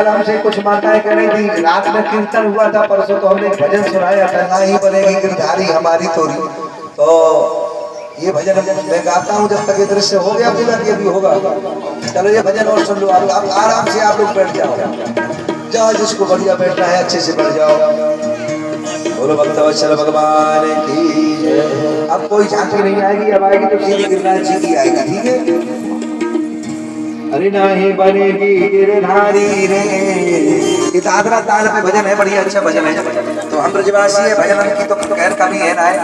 कल हमसे कुछ माताएं कह रही थी, रात में कीर्तन हुआ था परसों, तो हमने भजन सुनाया था, ना ही बनेगी गिरधारी हमारी तोरी। तो ये भजन मैं गाता हूँ जब तक ये दृश्य हो गया, पूरा ये भी होगा। चलो ये भजन और सुन लो, आप आराम से आप लोग बैठ जाओ, जहाँ जिसको बढ़िया बैठना है अच्छे से बैठ जाओ। बोलो भक्तवत्सल भगवान की। अब कोई झांकी नहीं आएगी, अब आएगी तो श्री गिरिराज जी की आएगी, ठीक है। अरे नहीं बनेगी गिरधारी रे, ये दादरा ताल पे भजन है, बढ़िया अच्छा भजन है। तो हम ब्रजवासी है, भजन की तो खैर कमी है ना है,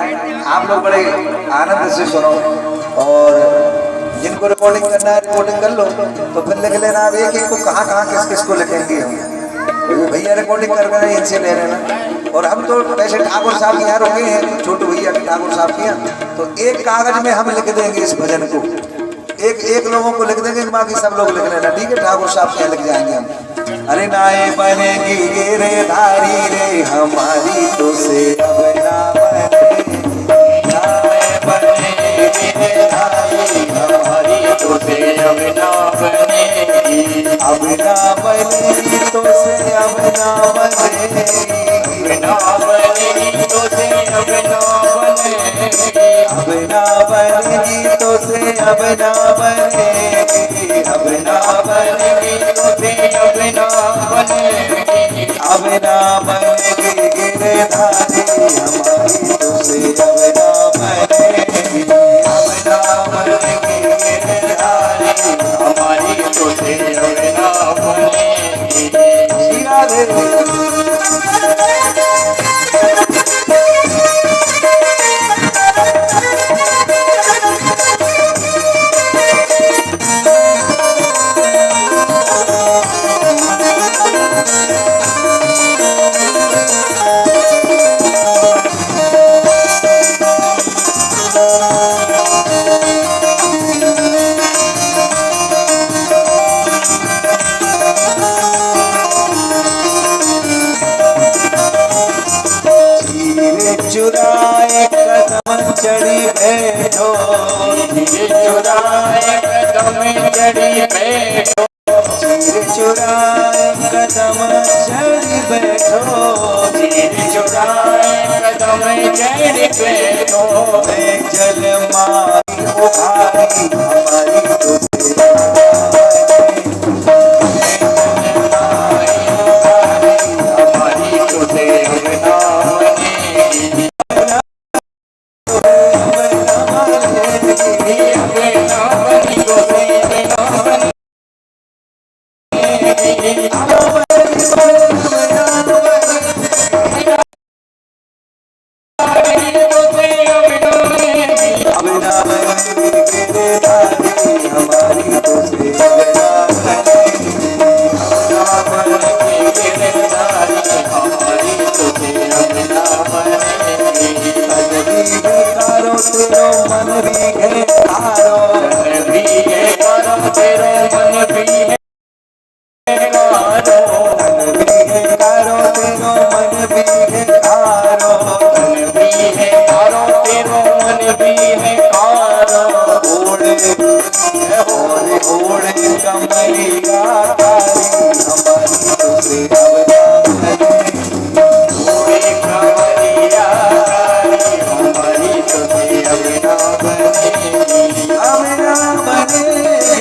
आप लोग बड़े आनंद से सुनो। और जिनको रिकॉर्डिंग करना है रिकॉर्डिंग कर लो, तो फिर लिख लेना अब एक एक को कहाँ कहाँ किस किस को लिखेंगे हम, तो भैया रिकॉर्डिंग कर रहे हैं इनसे ले लेना। और हम तो वैसे ठाकुर साहब यहाँ रुके हैं, छोटू भैया के ठाकुर साहब के यहाँ, तो एक कागज में हम लिख देंगे इस भजन को, एक एक लोगों को लिख देंगे, बाकी सब लोग लिख लेना, ठीक है। ठाकुर साहब से लिख जाएंगे हम। अरे नाए बनेगी गिरधारी रे हमारी तो से अब ना बने, नाए बनेगी गिरधारी हमारी तो से अब ना बनेगी, अब ना बनेगी तो से अब ना बनेगी, अब ना बनेगी तो से अब ना बनेगी, अब ना बनेगी तो से अब ना बनेगी, अब ना बनेगी तो से अब ना बनेगी, अब ना बनेगी गिरधारी हमारी तो से अब ना बनेगी, अब ना बनेगी गिरधारी हमारी तो से अब ना बनेगी। चुराए कदम चढ़ी बैठो, चुराए कदम चढ़ी बैठो, चीर चुराए कदम चढ़ी बैठो, चीर चुराए कदम चढ़ी बैठो, जल मारी उभारी हमारी तो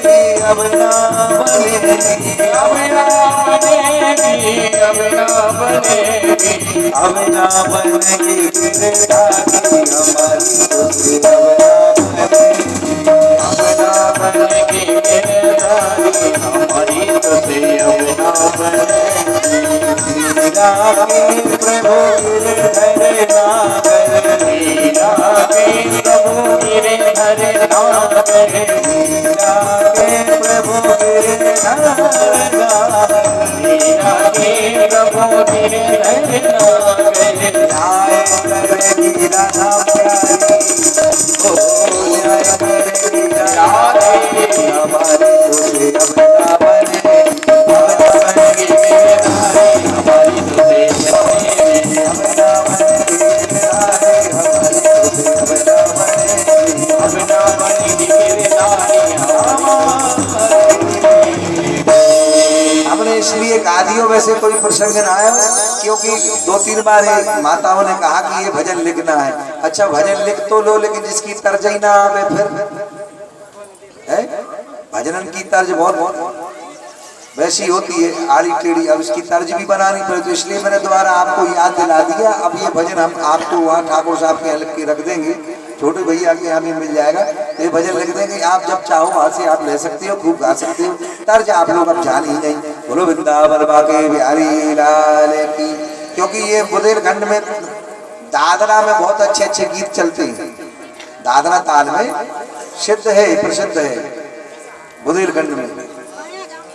अब ना बनेगी गिरधारी हमारी तो से अब ना बनेगी, अब ना बनेगी गिरधारी हमारी तो से अब ना बनेगी। मीरा के प्रभु गिरधर नागर, मीरा के प्रभु गिरधर नागर, मीरा के प्रभु गिरधर नागर, मीरा के प्रभु गिरधर राधा प्यारी ओ जय करेगी राधे हमारी तो से अब ना बने, अब ना बनेगी गिरधारी हमारी तो से अब ना बनेगी गिरधारी हमारी तो से अब ना बनेगी, अब ना बनेगी गिरधारी हमारी। अपने इसलिए गा दियो, वैसे कोई प्रसंग ना आया, क्योंकि 2-3 बार माताओं ने कहा कि ये भजन लिखना है। अच्छा भजन लिख तो लो, लेकिन जिसकी तर्ज ही ना आवे फिर है, भजनन की तर्ज बहुत वैसी होती है आड़ी टेढ़ी, अब इसकी तर्ज भी बनानी पड़े, तो इसलिए मैंने दोबारा आपको याद दिला दिया। अब ये भजन हम आपको वहाँ ठाकुर साहब के यहाँ लिख के रख देंगे, छोटे भैया के यहाँ भी मिल जाएगा, ये भजन लिख देंगे, आप जब चाहो वहाँ से आप ले सकते हो, खूब गा सकते हो। तर्ज आप लोग अब जान ही नहीं। बोलो वृंदावन बाके बिहारी लाल की। क्योंकि ये बुंदेलखंड में दादरा में बहुत अच्छे अच्छे गीत चलते हैं, दादरा ताल में सिद्ध है, प्रसिद्ध है बुंदेलखंड में।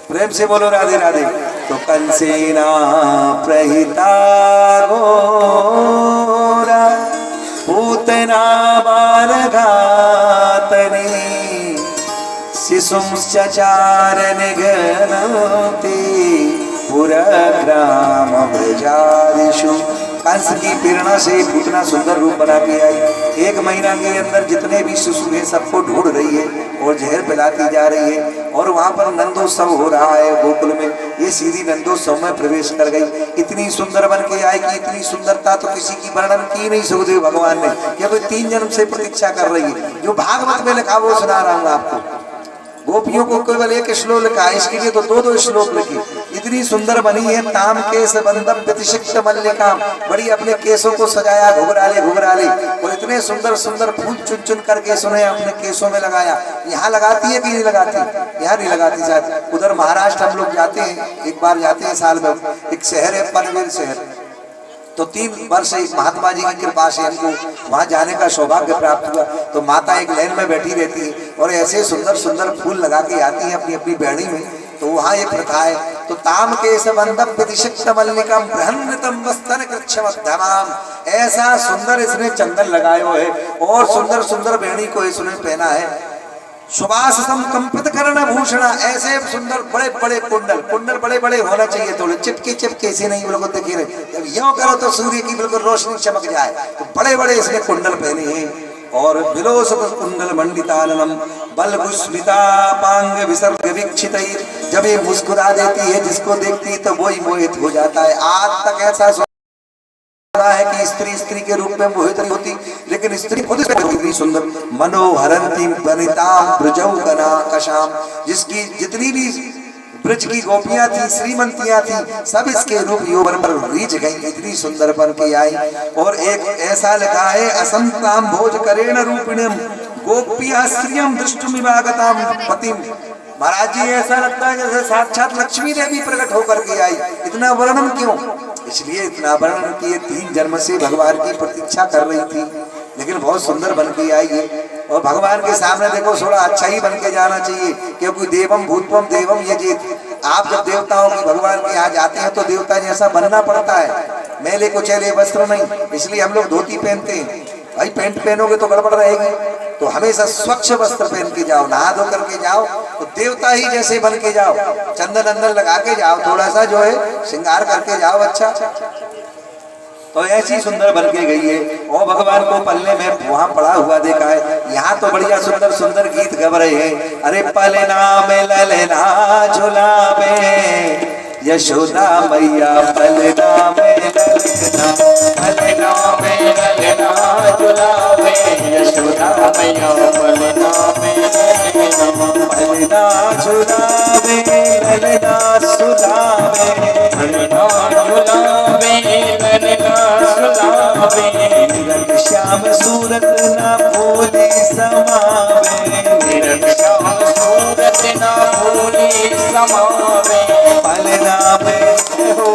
प्रेम से बोलो राधे राधे। तो कंसेना प्रहिता घोरा पूतना बाल घातनी शिशुंश्चचार निघनते पुरग्राम ब्रजादिषु। कंस की प्रेरणा से पूतना सुंदर रूप बना के आई। 1 महीना के अंदर जितने भी शिशु हैं सबको ढूंढ रही है और जहर पिलाती जा रही है। और वहाँ पर नंदोत्सव हो रहा है गोकुल में, ये सीधी नंदोत्सव में प्रवेश कर गई। इतनी सुंदर बन के आई कि इतनी सुंदरता तो किसी की वर्णन की नहीं सुखदेव भगवान ने, क्योंकि 3 जन्म से प्रतीक्षा कर रही है। जो भागवत में लिखा वो सुना रहा हूँ आपको। गोपियों को केवल 1 श्लोक लिखा, इसके लिए तो 2-2 श्लोक लिखे। इतनी सुंदर बनी है। ताम केस बंदम प्रतिशिक्त मल्लिका, बड़ी अपने केसों को सजाया घुघराले घुघराले, और इतने सुंदर सुंदर फूल चुन चुन करके सुने अपने केसों में लगाया। यहाँ लगाती है कि नहीं लगाती? यहाँ नहीं लगाती शायद। उधर महाराष्ट्र हम लोग जाते हैं, एक बार जाते हैं साल में। एक शहर है पनवेल शहर, तो 3 वर्ष एक महात्मा जी की कृपा से हमको वहाँ जाने का सौभाग्य प्राप्त हुआ। तो माता एक लाइन में बैठी रहती है और ऐसे सुंदर सुंदर फूल लगा के आती है अपनी अपनी बेड़ी में। तो वहाँ एक प्रथा है। तो ताम के सबंधम प्रतिशिक्त मल्लिकम बृहन्नतम वस्तन कृच्छमध्यमाम, ऐसा सुंदर इसने चंदन लगाए हुए है और सुंदर सुंदर बेड़ी को इसने पहना है। सुवासम कंपित कर्ण भूषण, ऐसे सुंदर बड़े बड़े कुंडल, कुंडल बड़े बड़े होना चाहिए, थोड़े चिपके चिपके से नहीं बिल्कुल दिखे रहे। जब यूं करो तो सूर्य की बिल्कुल रोशनी चमक जाए। तो बड़े बड़े इसने कुंडल पहने हैं। और विलोसत कुंडल मंडिताननम बलभुस्मिता पांग विसर्ग विक्षित, जब ये मुस्कुरा देती है जिसको देखती है तो वही मोहित हो जाता है। आज तक ऐसा है कि स्त्री स्त्री के रूप में मोहित नहीं होती, लेकिन स्त्री खुद इतनी सुंदर मनोहरंती वनिताम ब्रजौगना कशाम, जिसकी जितनी भी ब्रज की गोपियां थी, श्रीमंतियां थी, सब इसके रूप यौवन पर रीझ गई, इतनी सुंदर बन के आई। और एक ऐसा लिखा है असंताम भोज करेण रूपिणम गोपिया श्रियम दृष्टुमिवागताम पतिम। महाराज जी ऐसा लगता है जैसे साक्षात लक्ष्मी देवी प्रकट होकर के आई। इतना वर्णन क्यों? इसलिए इतना वर्णन किए 3 जन्म से भगवान की प्रतीक्षा कर रही थी, लेकिन बहुत सुंदर बन के आई है। और भगवान के सामने देखो थोड़ा अच्छा ही बन के जाना चाहिए, क्योंकि देवम भूतवम देवम यजेत। आप जब देवताओं की भगवान के यहाँ जाते हैं तो देवता जैसा बनना पड़ता है, मेले कुचैले वस्त्र नहीं। इसलिए हम लोग धोती पहनते हैं। भाई पैंट पहनोगे तो गड़बड़ रहेगी, तो हमेशा स्वच्छ वस्त्र पहन के जाओ, नहा धो करके जाओ, तो देवता ही जैसे बन के जाओ। चंदन अंदर लगा के जाओ, थोड़ा सा जो है श्रृंगार करके जाओ अच्छा। तो ऐसी सुंदर बन के गई है। और भगवान को पल्ले में वहां पड़ा हुआ देखा है। यहाँ तो बढ़िया सुंदर सुंदर गीत गा रहे हैं। अरे पलना में ललना झुलावे यशोदा मैया, पलना में ललना, पलना में ललना झुलावे यशोदा मैया, पलना में ललना, पलना झुलावे ललना सुलावे, पलना झुलावे ललना सुलावे, निरंक श्याम सूरत ना भूली समावे, निरंक श्याम सूरत ना भूली समावे, पलना में हो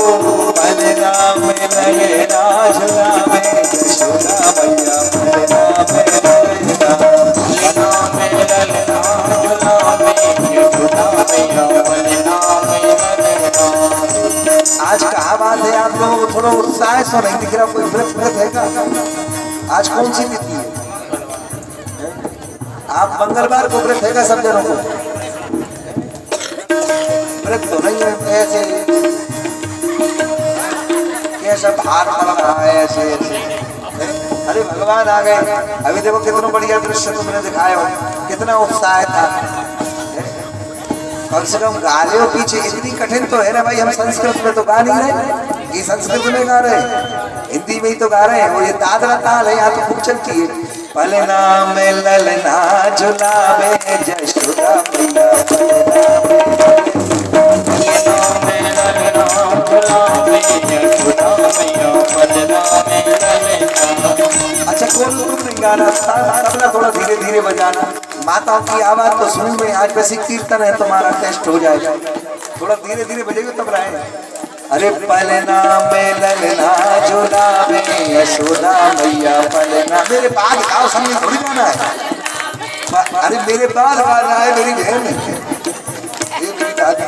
पलना में ललना झुलावे यशोदा मैया, पलना में ललना, पलना में ललना झुलावे यशोदा मैया, पलना में ललना। आज कहा बात है, आप लोगों को थोड़ा उत्साह सो नहीं दिख रहा, कोई व्रत है का? आज कौन सी तिथि है? आप मंगलवार को व्रत है का? सब जनों को व्रत तो नहीं है, ऐसे कैसा भार पड़ रहा है ऐसे ऐसे। अरे भगवान आ गए। अभी देखो कितना बढ़िया दृश्य तुमने दिखाया हो, कितना उत्साह था। कम से कम गा रहे हो पीछे, इतनी कठिन तो है ना भाई, हम संस्कृत में तो गा नहीं रहे, ये संस्कृत में गा रहे हैं, हिंदी में ही तो गा रहे हैं। वो ये दादरा ताल है यहाँ तो खूब चलती है। पलना में ललना झुलावे जशोदा मैया, अच्छा कौन नहीं गाना, तबला थोड़ा धीरे धीरे बजाना, माताओं की आवाज तो सुन में आज वैसे कीर्तन है तुम्हारा टेस्ट हो जाएगा, थोड़ा धीरे धीरे बजेगा तब रहे। अरे पलना में ललना झुलावे यशोदा मैया पलना, मेरे बाद गाओ, संगीत थोड़ी गाना है, अरे मेरे बाद गाना है, मेरी बहन ये मेरी दादी,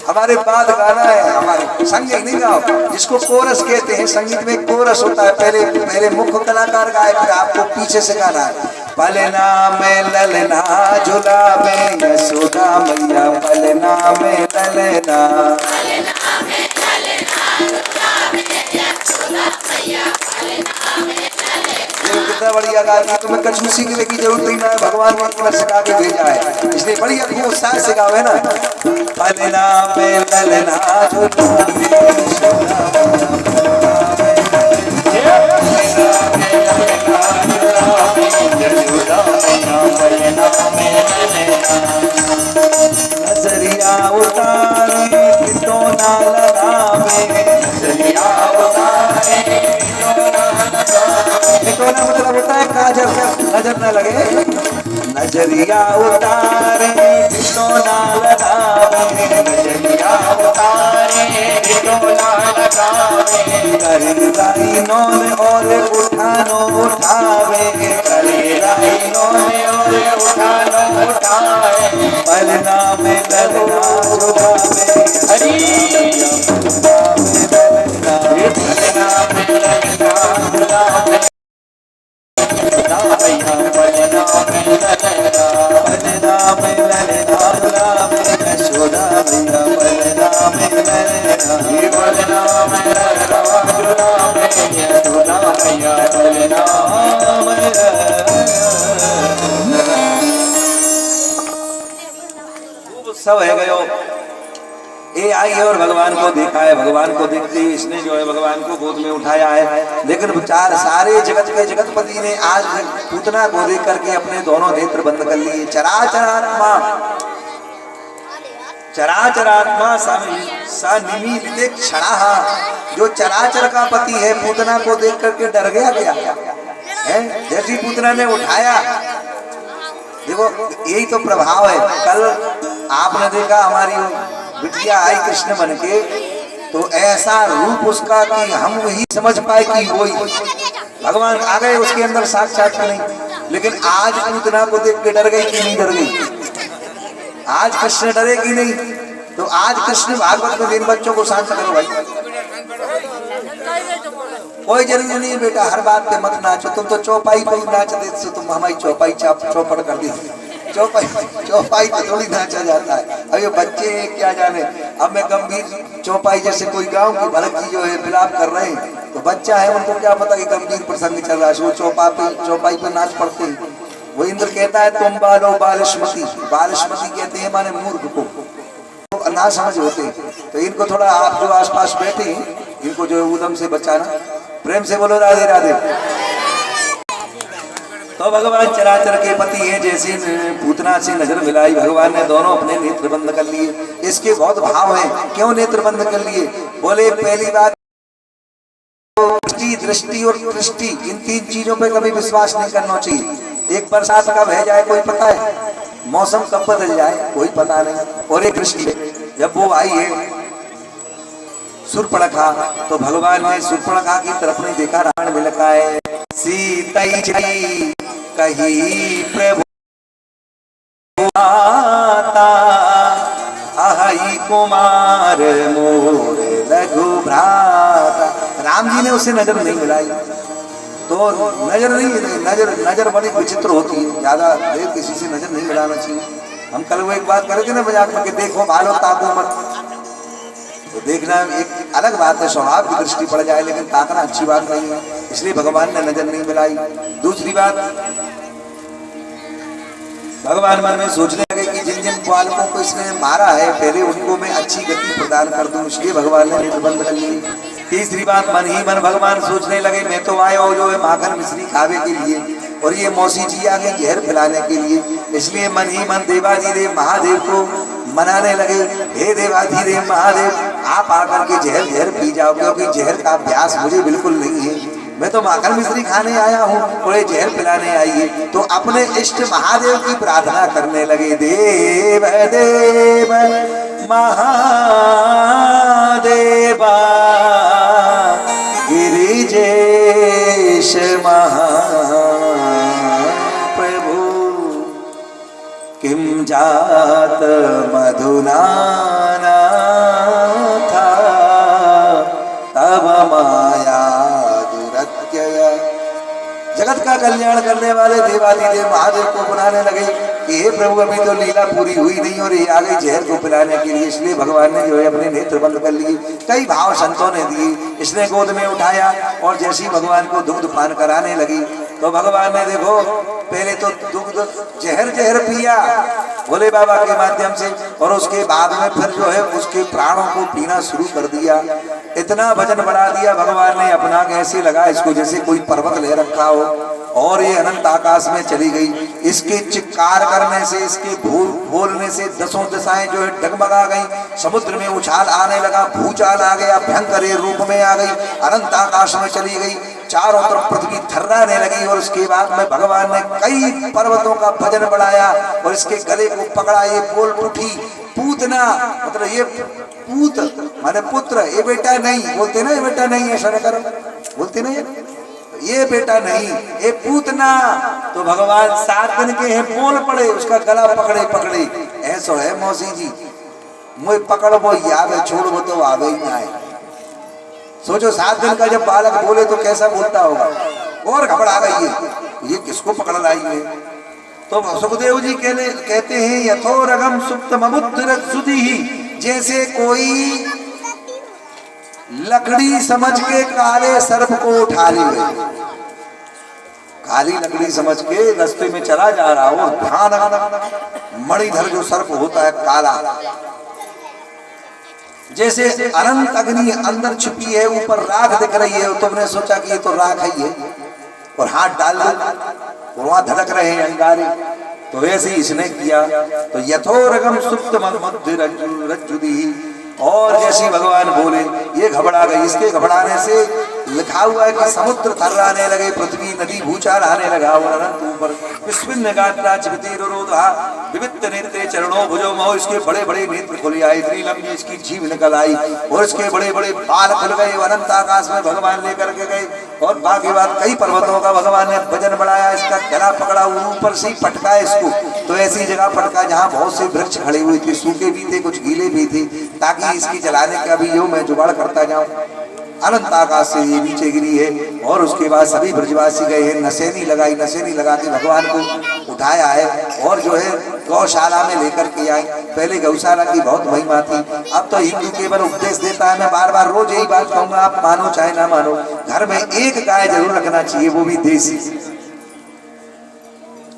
हमारे बाद गाना है, हमारे संगीत नहीं गाओ, जिसको कोरस कहते हैं। संगीत में कोरस होता है, पहले मुख्य कलाकार गाए, फिर आपको पीछे से गाना है। पलना में ललना झुलावे यशोदा मैया पलना में ललना, कितना बढ़िया गाती, तुम्हें कछु सीखने की जरूरत नहीं है, भगवान ने तुम्हें सिखा के भेजा है, इसलिए बढ़िया खूब उत्साह से गाओ है ना। पलना में ललना नजरिया उतारे तो ना लगावे, नजरिया उतारे टोना मतलब होता है काजल, नजर न लगे, नजरिया उतारे तो ना लगावे, नजरिया उतारे तो ना लगावे, करे लाइनों में और उठानो उठावे, करे लाइनों में और उठानो उठावे, पलना में ललना झुलावे हरी सब है गयो। ये आई है और भगवान को देखा है, भगवान को देखते ही इसने जो है भगवान को गोद में उठाया है। लेकिन विचार सारे जगत के जगतपति ने आज पूतना को देख करके अपने दोनों नेत्र बंद कर लिए। चराचरात्मा चराचरात्मा सा निमीलिते क्षणा, जो चराचर का पति है पूतना को देख करके डर गया क्या है? जैसी पूतना ने उठाया, देखो यही तो प्रभाव है। कल आपने देखा हमारी बिटिया आई कृष्ण बन के, तो ऐसा रूप उसका कि हम वही समझ पाए कि वही भगवान आ गए उसके अंदर साक्षात नहीं। लेकिन आज पूतना को देख के डर गई कि नहीं डर गई? आज कृष्ण डरेगी नहीं, तो आज कृष्ण भागवत में इन बच्चों को शांत करो भाई। कोई जरूरी नहीं बेटा, हर बात पे मत नाचो, तुम तो चौपाई पे ही नाच देते, तुम हमारी चौपाई चौपट कर दी। चौपाई पे थोड़ी नाचा जाता है। अब ये बच्चे क्या जाने, अब मैं गंभीर चौपाई जैसे कोई गाँव की भरत जी जो है विलाप कर रहे हैं, तो बच्चा है उनको क्या पता कि गंभीर प्रसंग चल रहा है, वो चौपाई पे नाच पड़ते हैं। वो इंद्र कहता है तुम बालो बालिशमती, बालिशमती कहते हैं माने मूर्ख को, तो ना समझ होते। तो इनको थोड़ा आप जो आसपास बैठे हैं इनको जो उदम से बचाना। प्रेम से बोलो राधे राधे। तो भगवान चराचर के पति है, जैसे पूतना से नजर मिलाई भगवान ने दोनों अपने नेत्र बंद कर लिए। इसके बहुत भाव हैं, क्यों नेत्र बंद कर लिए? बोले पहली बात दृष्टि और दृष्टि, इन तीन चीजों पे कभी विश्वास नहीं करना चाहिए। एक बरसात कब है जाए कोई पता है, मौसम कब बदल जाए कोई पता नहीं। और एक दृष्टि, जब वो आई है सुर्पणखा, तो भगवान ने सुर्पणखा की तरफ नहीं देखा। रावण में लिखा है सीता कही प्रभु माता, अहि कुमार मोर लघु भ्राता। राम जी ने उसे नजर नहीं मिलाई, तो नजर बड़ी विचित्र होती है। ज्यादा देर किसी से नजर नहीं मिलाना चाहिए। हम कल वो एक बात करे थे ना मजाक में कि देखो भालो ताको मत, तो देखना एक अलग बात है, स्वभाव की दृष्टि पड़ जाए, लेकिन ताकना अच्छी बात नहीं है, इसलिए भगवान ने नजर नहीं मिलाई। दूसरी बात, भगवान मन में सोचने लगे कि जिन जिन बालकों को इसने मारा है पहले उनको मैं अच्छी गति प्रदान कर दूं, इसलिए भगवान ने नेत्र बंद कर लिए। तीसरी बात, मन ही मन भगवान सोचने लगे मैं तो आया हूँ जो है माखन मिश्री खावे के लिए, और ये मौसी जी आगे जहर पिलाने के लिए। इसलिए मन ही मन देवाधिदेव महादेव को मनाने लगे, हे देवाधिदेव महादेव आप आकर के जहर जहर पी जाओ, क्योंकि जहर का अभ्यास मुझे बिल्कुल नहीं है, मैं तो माखन मिश्री खाने आया हूँ और ये जहर पिलाने आई है। तो अपने इष्ट महादेव की प्रार्थना करने लगे, देव देव महादेवा गिरिजेश महाप्रभु किम जात मधुना था तब माया दुरत्यय। जगत का कल्याण करने वाले देवाधिदेव महादेव को बुलाने लगे कि हे प्रभु अभी तो लीला पूरी हुई नहीं और ये आ गई जहर को पिलाने के लिए। इसलिए भगवान ने जो है अपने नेत्र बंद कर लिए। कई भाव संतों ने दिए, इसने गोद में उठाया और जैसी भगवान को दुग्ध पान कराने लगी तो भगवान ने देखो पहले तो दुग्ध जहर जहर पिया भोले बाबा के माध्यम से, और उसके बाद में फिर जो है उसके प्राणों को पीना शुरू कर दिया। इतना वजन बढ़ा दिया भगवान ने, अपना ऐसे लगा इसको जैसे कोई पर्वत ले रखा हो, और ये अनंत आकाश में चली गई। इसके चित्कार करने से, इसके बोलने से दसों दिशाएं जो है डगमगा गई, समुद्र में उछाल आने लगा, भूचाल आ गया, भयंकर रूप में आ गई, अनंत आकाश में चली गई, चारों तरफ पृथ्वी थर्राने लगी। और उसके बाद में भगवान ने कई पर्वतों का भजन बढ़ाया और इसके गले को पकड़ा। ये बोल उठी पूतना, मतलब ये पूत माने पुत्र, ये बेटा नहीं बोलते ना, ये बेटा नहीं है शरकर बोलते ना, ये बेटा नहीं ये पूतना। तो भगवान 7 दिन के हैं, बोल पड़े, उसका गला पकड़े पकड़े ऐसो है मौसी जी मुझे पकड़ वो याद है, छोड़ वो तो आवे ही ना आए। सोचो 7 दिन का जब बालक बोले तो कैसा बोलता होगा, और घबरा गई है ये किसको पकड़ लाई है। तो सुखदेव जी कहते हैं यथोरगम सुप्तममुद्र सुधि, जैसे कोई लकड़ी समझ के काले सर्प को उठा ली, काली लकड़ी समझ के रास्ते में चला जा रहा हो, ध्यान मणिधर जो सर्प होता है काला, जैसे अनंत अग्नि अंदर छुपी है, ऊपर राख दिख रही है, तुमने सोचा कि ये तो राख ही है और हाथ डाल दो और वहां धड़क रहे हैं अंगारे। तो वैसे ही इसने किया। तो यथोरगम सुप्त रज्जुदी, और जैसे भगवान बोले ये घबरा गई। इसके घबराने से लिखा हुआ है कि समुद्र थर्राने लगे, पृथ्वी नदी भूचाल आने लगा, और अनंत ऊपर विस्मिन्न गात्रा चिबतीरोधा विविध नेत्रे चरणों भुजो महो, इसके बड़े बड़े नेत्र खुल आए, इतनी लंबी इसकी जीभ निकल आई और इसके बड़े बड़े बाल खुल गए। अनंत आकाश में भगवान लेकर के गए और बाकी बात कई पर्वतों का भगवान ने वजन बढ़ाया, इसका गला पकड़ा, ऊपर से पटका इसको। तो ऐसी जगह पटका जहाँ बहुत से वृक्ष खड़े हुए थे, सूखे भी थे कुछ गीले भी थे, ताकि इसकी जलाने का भी यो मैं जुगाड़ करता जाऊं। अनंत आकाश से ये नीचे गिरी है और उसके बाद सभी ब्रजवासी गए हैं, नसेनी लगाई, नसेनी लगा के भगवान को उठाया है और जो है गौशाला में लेकर के आए। पहले गौशाला की बहुत महिमा थी, अब तो हिंदू केवल उपदेश देता है। मैं बार बार रोज यही बात कहूंगा, आप मानो चाहे ना मानो, घर में एक गाय जरूर रखना चाहिए, वो भी देसी।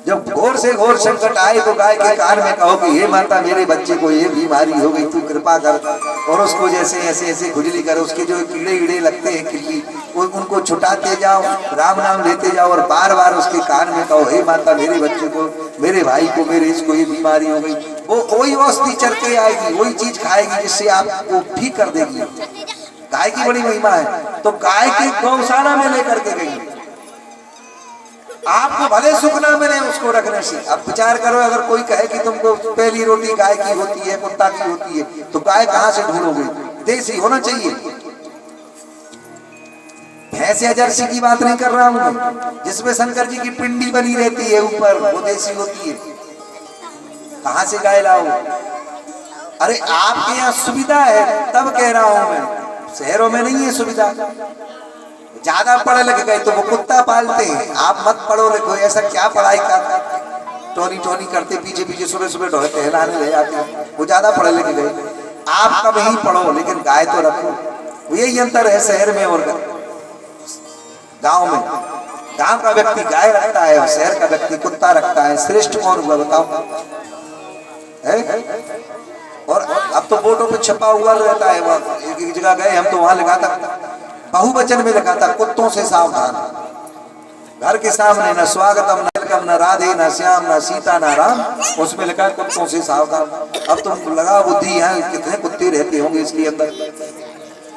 जब घोर से घोर संकट आए तो गाय के कान में कहो कि हे माता मेरे बच्चे को ये बीमारी हो गई, तू कृपा कर, और उसको जैसे ऐसे ऐसे खुजली कर, उसके जो कीड़े कीड़े लगते हैं खिल्ली उनको छुटाते जाओ, राम नाम लेते जाओ और बार बार उसके कान में कहो हे माता मेरे बच्चे को, मेरे भाई को, मेरे इसको ये बीमारी हो गई। वो वही औषधि चल के आएगी, वही चीज खाएगी जिससे आपको ठीक कर देगी। गाय की बड़ी महिमा है। तो गाय की गौशाला में लेकर के गई, आपको भले सुख ना मिले उसको रखने से। अब विचार करो, अगर कोई कहे कि तुमको पहली रोटी गाय की होती है, कुत्ता की होती है, तो गाय कहां से ढूंढोगे? देसी होना चाहिए। भैंस या जर्सी की बात नहीं कर रहा हूं मैं, जिसमें शंकर जी की पिंडी बनी रहती है ऊपर, वो देसी होती है। कहां से गाय लाओ? अरे आपके यहाँ सुविधा है तब कह रहा हूं मैं, शहरों में नहीं है सुविधा। ज्यादा पढ़े लिखे गए तो वो कुत्ता पालते हैं, आप मत पढ़ो लिखो, ऐसा क्या पढ़ाई कर टोनी टोनी करते पीछे पीछे सुबह सुबह ढोते हिलाने ले जाते हैं, वो ज्यादा पढ़े लिखे गए। आप कब ही पढ़ो लेकिन गाय तो रखो। यही अंतर है शहर में और गांव में। गांव का व्यक्ति गाय रखता है और शहर का व्यक्ति कुत्ता रखता है। श्रेष्ठ कौन हुआ बताओ? है। और अब तो बोर्डों पे छपा हुआ रहता है, वहाँ एक जगह गए हम तो वहां लिखा था, बहुवचन में लिखा था, कुत्तों से सावधान। घर के सामने न स्वागतम न वेलकम न राधे न श्याम न सीता न राम, उसमें लिखा है कुत्तों से सावधान। अब तो लगा बुद्धि है, कितने कुत्ते रहते होंगे इसके अंदर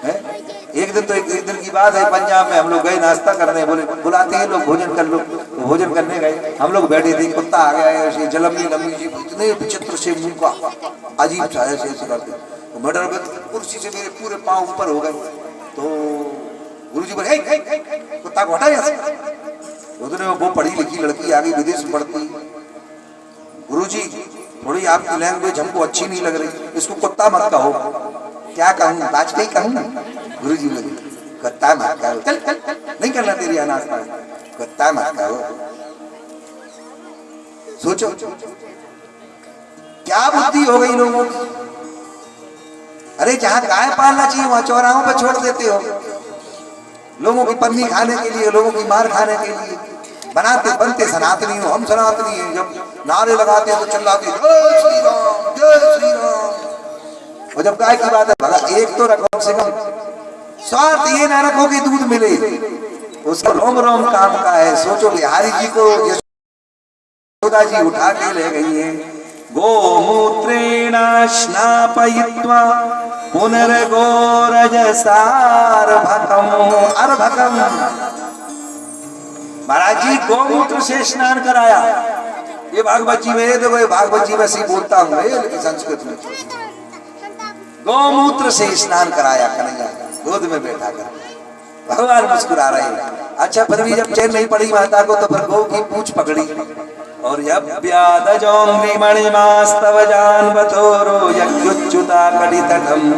है। एक दिन तो एक दिन की बात है, पंजाब में हम लोग गए नाश्ता करने, बोले बुलाते हैं लोग भोजन कर लो, तो भोजन करने गए, हम लोग बैठे थे, कुत्ता आ गया है जलम्बी लंबी जी, इतने विचित्र से मुंह का अजीब सा ऐसे ऐसे करते, तो मैं डर गया, कुर्सी से मेरे पूरे पांव ऊपर हो गए। तो गुरुजी बोले हे कुत्ता को हटा यहाँ से। उधर वो पढ़ी लिखी लड़की आ गई, विदेश में पढ़ती, गुरुजी थोड़ी आपकी लैंग्वेज हमको अच्छी नहीं लग रही, इसको कुत्ता मत कहो। क्या कहूँ, वाजपेयी कहूँ? गुरुजी बोले कुत्ता मत कहो, चल चल नहीं करना तेरी नाश्ता, कुत्ता मत कहो। सोचो क्या बुद्धि हो गई लोगों की। अरे जहाँ गाय पालना चाहिए वहां चौराहों पर छोड़ देते हो, लोगों की पन्नी खाने के लिए, लोगों की मार खाने के लिए। बनाते बनते सनातनी हो, हम सनातनी हैं, जब नारे लगाते हैं तो चिल्लाते जय श्री राम जय श्री राम। और जब गाय की बात है, भला एक तो रखो कम से कम, स्वार्थ ये ना रखो कि दूध मिले, उसको रोम रोम काम का है। सोचो बिहारी जी को यशोदा जी उठा के ले गई है, गोमूत्रेण स्नापयित्वा पुनर्गोरजसार्भकम् अर्भकम्। महाराज जी गोमूत्र से स्नान कराया। ये भागवत जी में, देखो ये भागवत जी में से बोलता हूँ लेकिन संस्कृत में, गोमूत्र से स्नान कराया कन्हैया, गोद में बैठा कर। भगवान मुस्कुरा रहे हैं। अच्छा फिर भी जब चैन नहीं पड़ी माता को, तो फिर गौ की पूंछ पकड़ी और यज्ञादजोमणिमास्तव जानवथोरो यज्ञुच्युता कटितटम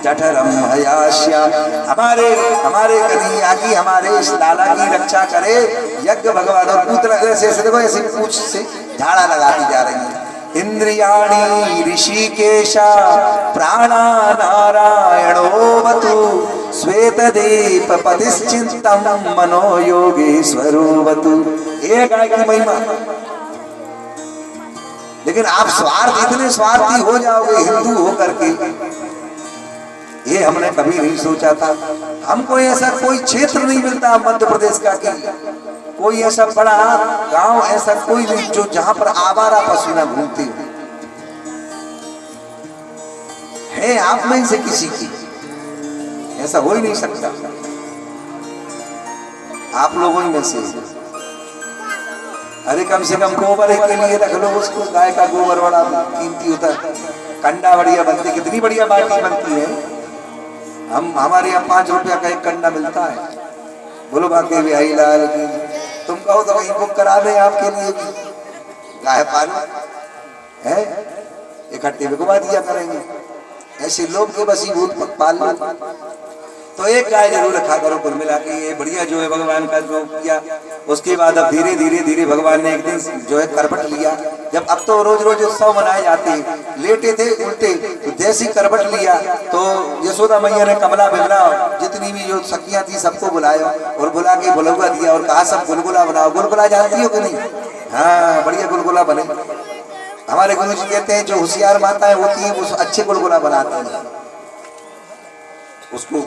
जठरम हयास्या। हमारे कन्हैया की, हमारे इस लाला की रक्षा करे यज्ञ भगवान। और पुत्र ऐसे देखो ऐसे पूंछ से झाड़ा लगाती जा रही है। इंद्रियाणि ऋषिकेशा प्राणा नारायणोवतु श्वेतदीप पतिश्चिंतम मनो योगेश्वरोवतु। एक गाय की महिमा। लेकिन आप इतने स्वार्थी हो जाओगे हिंदू होकर के, ये हमने कभी नहीं सोचा था। हमको ऐसा कोई क्षेत्र नहीं मिलता मध्य प्रदेश का कि कोई ऐसा बड़ा गांव ऐसा कोई नहीं जो जहां पर आवारा पशु न घूमते है। आप में से किसी की ऐसा हो ही नहीं सकता, आप लोगों में से। अरे कम से कम गोबर के लिए रख लो उसको, गाय का गोबर बड़ा कीमती होता है, कंडा बढ़िया बनती, कितनी बढ़िया बाटी बनती है। हमारे यहाँ 5 रुपया का एक कंडा मिलता है। बोलो बाकी बिहारी लाल की, तुम कहो तो कहीं बुक करा दे आपके लिए भी, गाय पालो है, इकट्ठे बिकवा दिया करेंगे। ऐसे लोग के बस ही भूत पाल लो। तो एक गाय जरूर रखा करो कुल मिला के, ये बढ़िया जो है भगवान का जो किया। उसके बाद अब धीरे धीरे भगवान ने एक दिन जो है करवट लिया। जब अब तो रोज रोज उत्सव मनाए जाते हैं, लेटे थे उल्टे, तो देसी करवट लिया। तो यशोदा मैया ने कमला बिमला जितनी भी जो सखियां थी सबको बुलाया और बुला के बुलवा दिया और कहा सब गुलगुला बनाओ। गुलगुला जानती हो कि नहीं? हाँ बढ़िया गुलगुला बने। हमारे गुरु जी कहते हैं जो होशियार माताएं होती है वो अच्छे गुलगुला बनाती है। उसको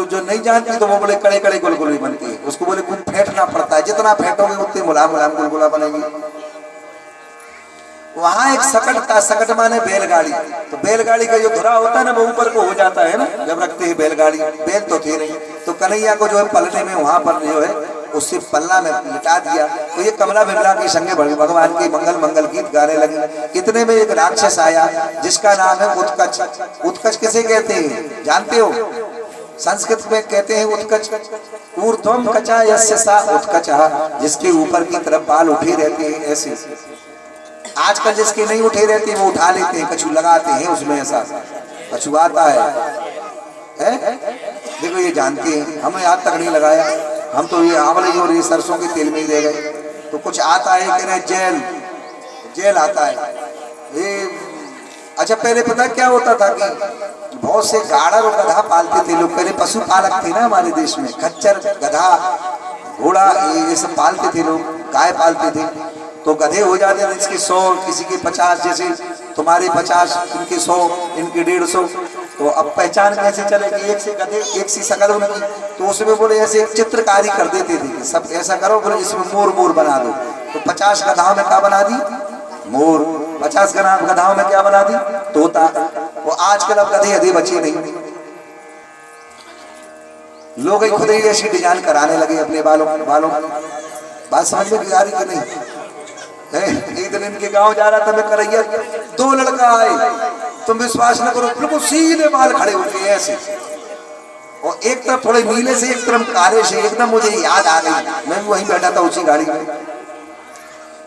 जो नहीं जानती तो वो बोले कड़े कड़े गुलगुले बनती है, उसको बोले खूब फेंटना पड़ता है, जितना फेंटोगे उतनी मुलायम मुलायम गुलगुला बनेगी। वहां एक सकट था, सकट माने बैलगाड़ी। तो बैलगाड़ी का जो धुरा होता है ना वो ऊपर को हो जाता है ना जब रखते हैं बैलगाड़ी। बैल तो थे नहीं, तो कन्हैया को जो है पलने में वहां पर जो है उससे पल्ला में लिटा दिया। तो ये कमला बिमला के संगे भगवान के मंगल मंगल गीत गाने लगे। इतने में एक राक्षस आया जिसका नाम है उत्कच। उत्कच किसे कहते हैं जानते हो? संस्कृत में कहते हैं उत्कच ऊर्ध्वम कचा यस्य सा उत्कचः, जिसके ऊपर की तरफ बाल उठे रहते हैं ऐसे। आजकल जिसके नहीं उठे रहते वो उठा लेते हैं, कछू लगाते हैं उसमें, ऐसा कछू आता है। देखो ये जानते हैं, हमें आज तक नहीं लगाया, हम तो ये आंवले और ये सरसों के तेल में ही रह गए। तो कुछ आता है कह रहे जेल आता है ये। अच्छा पहले पता क्या होता था कि बहुत से गाड़ा और गधा पालते थे लोग, पहले पशु पालक थे ना हमारे देश में, खच्चर गधा घोड़ा ये सब पालते थे लोग, गाय पालते थे। तो गधे हो जाते थे इसके 100 किसी के 50 जैसे, तुम्हारे 50, इनके 100, इनके 150। तो अब पहचान कैसे चलेगी? एक से गधे, एक सी शकल उनकी। तो उसमें बोले ऐसे एक चित्रकारी कर देते थे कि सब ऐसा करो, बोले इसमें मोर मोर बना दो। तो 50 गधाओं में क्या बना दी? मोर। 50 गधाओं में क्या बना दी? तोता। वो आजकल अब गधे अधे बचे नहीं, लोग खुद ही ऐसी डिजाइन कराने लगे अपने बालों। बात समझ में आ रही कि नहीं? एक दिन इनके गांव जा रहा था मैं, करैया 2 लड़का आए, तुम विश्वास न करो, बिल्कुल सीधे बाल खड़े होते ऐसे, और एक तरफ थोड़े नीले से, एक तरफ काले से। एकदम मुझे याद आ गई, मैं भी वहीं बैठा था उसी गाड़ी में।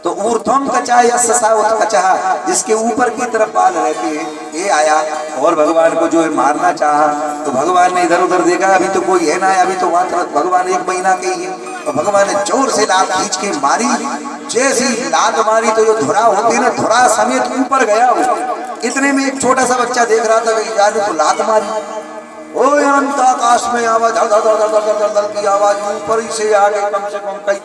तो ऊर्ध्वम कचा यस्सावत कचा, जिसके ऊपर की तरफ बाल रहते हैं, ये आया और भगवान को जो है मारना चाहा। तो भगवान ने इधर उधर देखा, अभी तो कोई है ना, अभी तो वहां भगवान 1 महीना के ही है। और भगवान ने जोर से लात खींच के मारी। जैसी लात मारी तो जो धुरा होती है ना, धुरा समेत ऊपर गया वो। इतने में एक छोटा सा बच्चा देख रहा था कि यार तो लात मारी। ओ अनंत आकाश में आवाज, धड़ धड़ धड़ धड़ धड़ धड़ की आवाज ऊपर ही से आगे कम से कम कई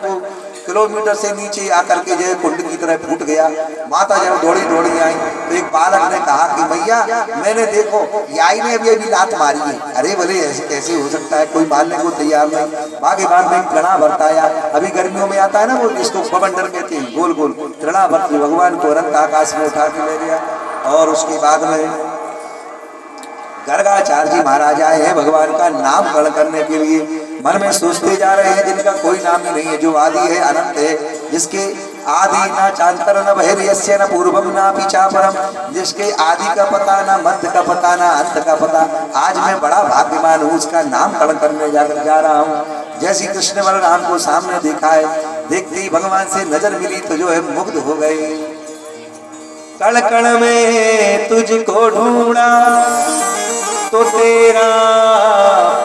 किलोमीटर से नीचे आकर के जो कुंड की तरह फूट गया। माता जब दौड़ी दौड़ी आई तो एक बालक ने कहा कि मैया मैंने देखो याई ने अभी अभी लात मारी है। अरे बोले ऐसे कैसे हो सकता है, कोई मारने को तैयार नहीं। बाकी बाद में तृणा बरताया, अभी गर्मियों में आता है ना वो, इसको बवंडर कहते हैं, गोल गोल तृणा बरत भगवान को अनंत आकाश में उठा के ले गया। और उसके बाद में गर्गाचार्य जी महाराज आए हैं भगवान का नामकरण करने के लिए। मन में सोचते जा रहे हैं जिनका कोई नाम ही नहीं है, जो आदि है, अनंत है, जिसके आदि ना चांतर न बहिर्यस्य न पूर्वम ना पीछापरम, जिसके आदि का पता ना मध्य का पता ना अंत का पता। आज मैं बड़ा भाग्यवान हूँ, उसका नामकरण करने जा रहा हूँ। जैसी कृष्ण बलराम को सामने देखा है, देखते ही भगवान से नजर मिली तो जो है मुग्ध हो गए। कण कण में तुझको ढूंढा तो तेरा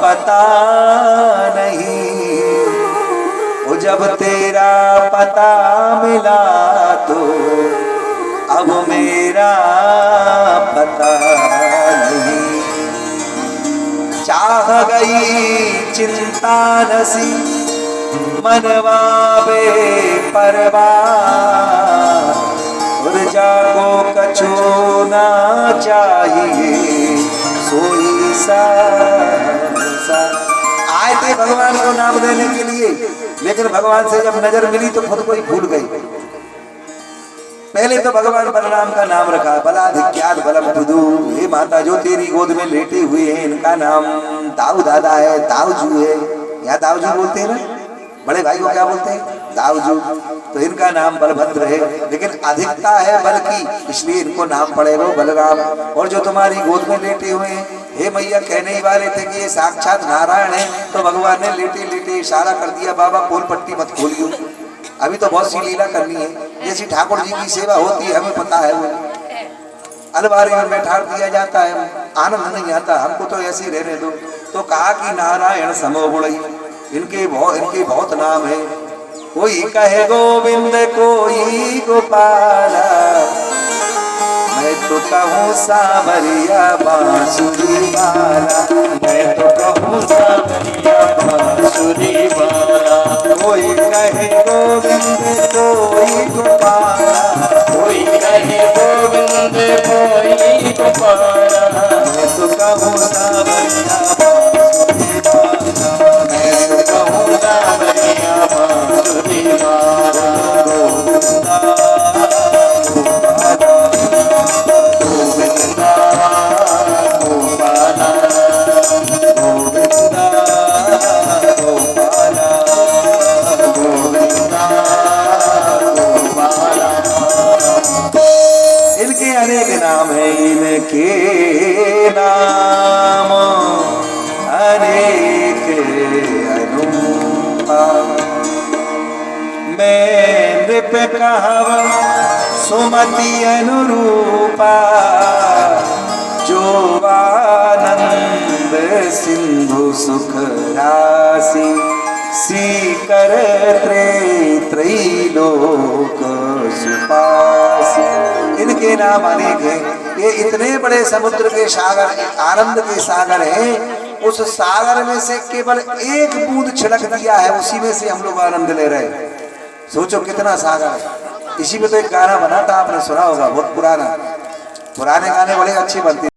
पता नहीं, वो जब तेरा पता मिला तो अब मेरा पता नहीं। चाह गई चिंता नसी मनवा बेपरवाह, ऊर्जा को कछु ना चाहिए सोई सा। आए थे भगवान को नाम देने के लिए, लेकिन भगवान से जब नजर मिली तो खुद को ही भूल गई। पहले तो भगवान बलराम का नाम रखा, बलाधिक्यात बलम तुदु। हे माता जो तेरी गोद में लेटे हुए हैं, इनका नाम दाऊ दादा है, दाऊजू है। यहाँ दाऊजू बोलते हैं ना, बड़े भाई को क्या बोलते हैं? दाऊजू। तो इनका नाम बलभद्र है, लेकिन अधिकता है बल की, इसलिए इनको नाम पड़ेगा बलराम। और जो तुम्हारी गोद में लेटे हुए हैं, हे मैया कहने ही वाले थे कि ये साक्षात नारायण है, तो भगवान ने लेटे लेटे इशारा कर दिया, बाबा पोल पट्टी मत खोलियो, अभी तो बहुत सी लीला करनी है। जैसी ठाकुर जी की सेवा होती है हमें पता है, वो अलमारी में बैठा दिया जाता है, आनंद नहीं आता, हमको तो ऐसे ही रहने दो। तो कहा कि नारायण समो गुणई, इनके बहुत नाम है। कोई कहे गोविंद कोई गोपाला, मैं तो कहूँ सावरिया बांसुरी वाला, मैं तो कहूँ सावरिया बांसुरी वाला। कोई कहे गोविंद कोई गोपाला, कोई कहे गोविंद कोई गोपाला, मैं तो कहूँ सावरिया बांसुरी वाला, मैं तो कहूँ सावरिया बांसुरी वाला। गोविंदा अनेक नाम है, इनके नाम अनेक अनुपा। मैं नृप कहव सुमति अनुरूपा, जो आनंद सिंधु सुख राशि, सीकर त्रैलोक सुपासी। इनके नाम अनेक हैं। ये इतने बड़े समुद्र के सागर, आनंद के सागर हैं, उस सागर में से केवल एक बूंद छिड़क दिया है, उसी में से हम लोग आनंद ले रहे हैं। सोचो कितना सागर है। इसी में तो एक गाना बना था, आपने सुना होगा, बहुत पुराना। पुराने गाने बड़े अच्छे बनते